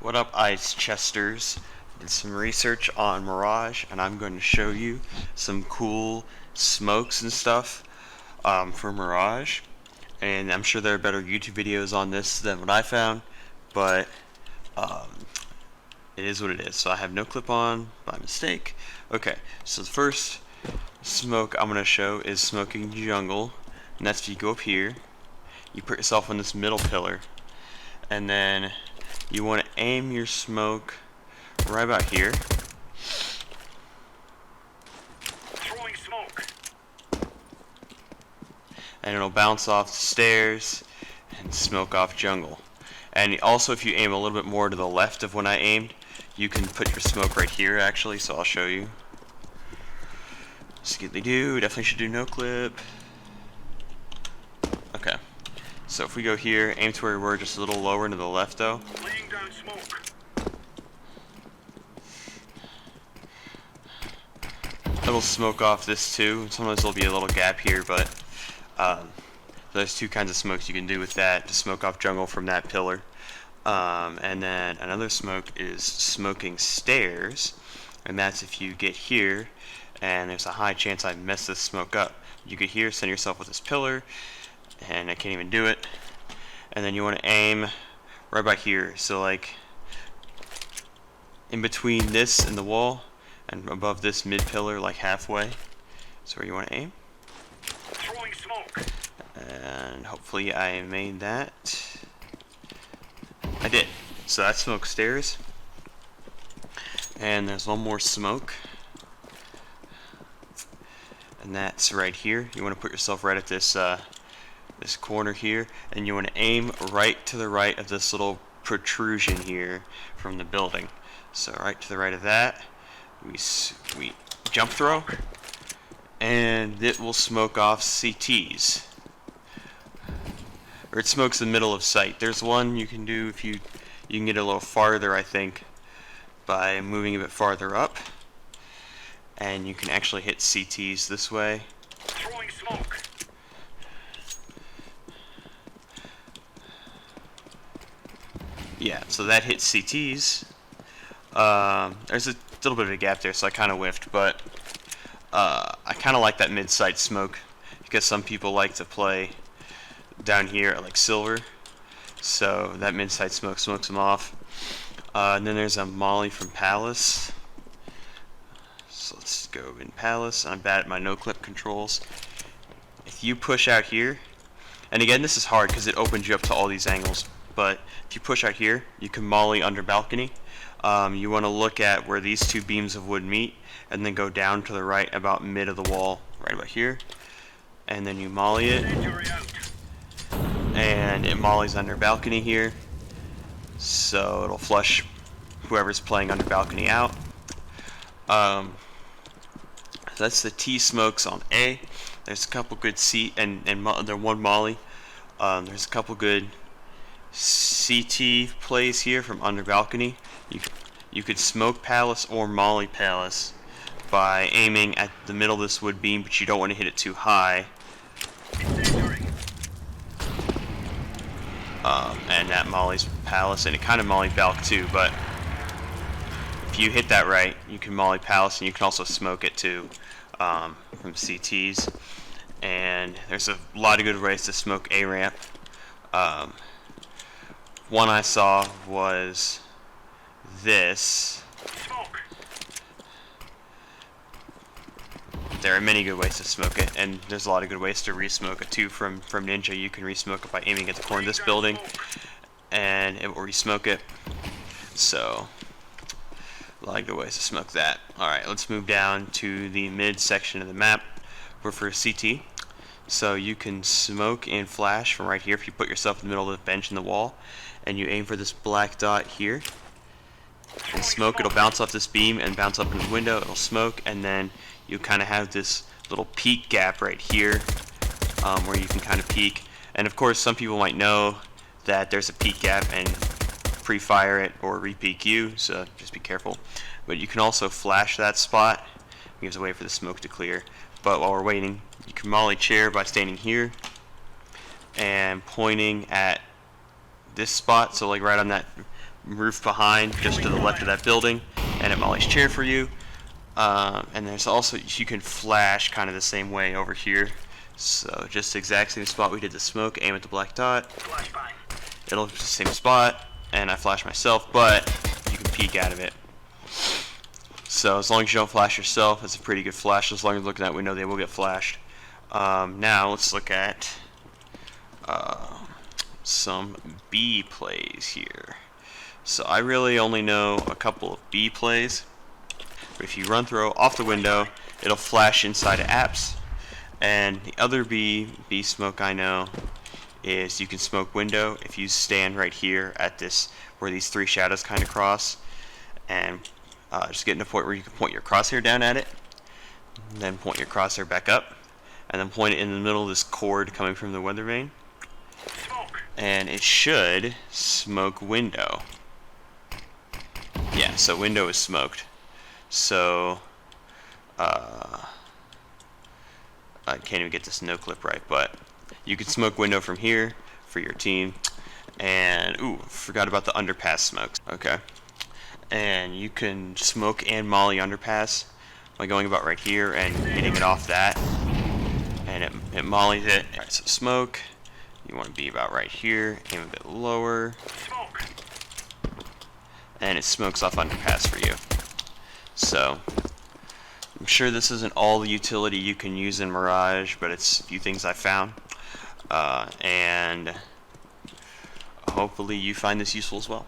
What up, Ice Chesters? Did some research on Mirage, and I'm going to show you some cool smokes and stuff for Mirage. And I'm sure there are better YouTube videos on this than what I found, but it is what it is. So I have no clip on by mistake. Okay, so the first smoke I'm going to show is smoking jungle, and that's if you go up here, you put yourself on this middle pillar, and then you want to aim your smoke right about here. Throwing smoke. And it'll bounce off the stairs and smoke off jungle. And also, if you aim a little bit more to the left of when I aimed, you can put your smoke right here actually, so I'll show you. Skiddly-doo, definitely should do no clip. Okay, so if we go here, aim to where we were, just a little lower to the left though. Laying down smoke. It'll smoke off this too. Sometimes there'll be a little gap here, but there's two kinds of smokes you can do with that to smoke off jungle from that pillar. And then another smoke is smoking stairs, and that's if you get here and there's a high chance I mess this smoke up. You get here, send yourself with this pillar, and I can't even do it. And then you want to aim right about here, so like in between this and the wall and above this mid pillar, like halfway. That's where you want to aim. Throwing smoke. And hopefully I made that. I did. So that's smoke stairs. And there's one more smoke, and that's right here. You want to put yourself right at this this corner here, and you want to aim right to the right of this little protrusion here from the building. So right to the right of that, we jump throw, and it will smoke off CTs. Or it smokes the middle of sight. There's one you can do if you can get a little farther, I think, by moving a bit farther up, and you can actually hit CTs this way. Throwing smoke. Yeah, so that hits CTs. There's a little bit of a gap there, so I kind of whiffed, but I kind of like that mid-sight smoke because some people like to play down here at like silver, so that mid-sight smoke smokes them off. And then there's a molly from Palace. So let's go in Palace. I'm bad at my no-clip controls. If you push out here, and again this is hard because it opens you up to all these angles, but if you push out here, you can molly under balcony. You want to look at where these two beams of wood meet, and then go down to the right about mid of the wall, right about here, and then you molly it, and it mollies under balcony here, so it'll flush whoever's playing under balcony out. That's the T smokes on A. There's a couple good C and there one molly. There's a couple good CT plays here from under balcony. You could smoke Palace or molly Palace by aiming at the middle of this wood beam, but you don't want to hit it too high. And that molly's Palace, and it kind of molly Balk too, but if you hit that right, you can molly Palace, and you can also smoke it too from CTs. And there's a lot of good ways to smoke A ramp. One I saw was this. There are many good ways to smoke it, and there's a lot of good ways to re-smoke it too. From Ninja, you can re-smoke it by aiming at the corner of this building, and it will re-smoke it. So, a lot of good ways to smoke that. Alright, let's move down to the mid section of the map. We're for CT. So you can smoke and flash from right here if you put yourself in the middle of the bench in the wall, and you aim for this black dot here. And smoke, it'll bounce off this beam and bounce up into the window, it'll smoke, and then you kind of have this little peak gap right here where you can kind of peek. And of course some people might know that there's a peak gap and pre-fire it or re-peek you, so just be careful. But you can also flash that spot. We have to wait for the smoke to clear. But while we're waiting, you can molly chair by standing here and pointing at this spot, so like right on that roof behind, just to the left of that building, and it mollies chair for you. And there's also, you can flash kind of the same way over here. So just the exact same spot we did the smoke, aim at the black dot. Flashbang. It'll be the same spot, and I flash myself, but you can peek out of it. So as long as you don't flash yourself, it's a pretty good flash. As long as looking at, we know they will get flashed. Now let's look at some B plays here. So I really only know a couple of B plays. But if you run throw off the window, it'll flash inside of apps. And the other B smoke I know is you can smoke window if you stand right here at this, where these three shadows kind of cross, and just get to a point where you can point your crosshair down at it, and then point your crosshair back up, and then point it in the middle of this cord coming from the weather vane, Smoke. and it should smoke window. Yeah, so window is smoked. So I can't even get this no clip right, but you can smoke window from here for your team. And ooh, forgot about the underpass smokes. Okay, and you can smoke and molly underpass by going about right here and hitting it off that, and it mollies it. Alright, so smoke, you want to be about right here, aim a bit lower, Smoke. and it smokes off underpass for you. So I'm sure this isn't all the utility you can use in Mirage, but it's a few things I found, and hopefully you find this useful as well.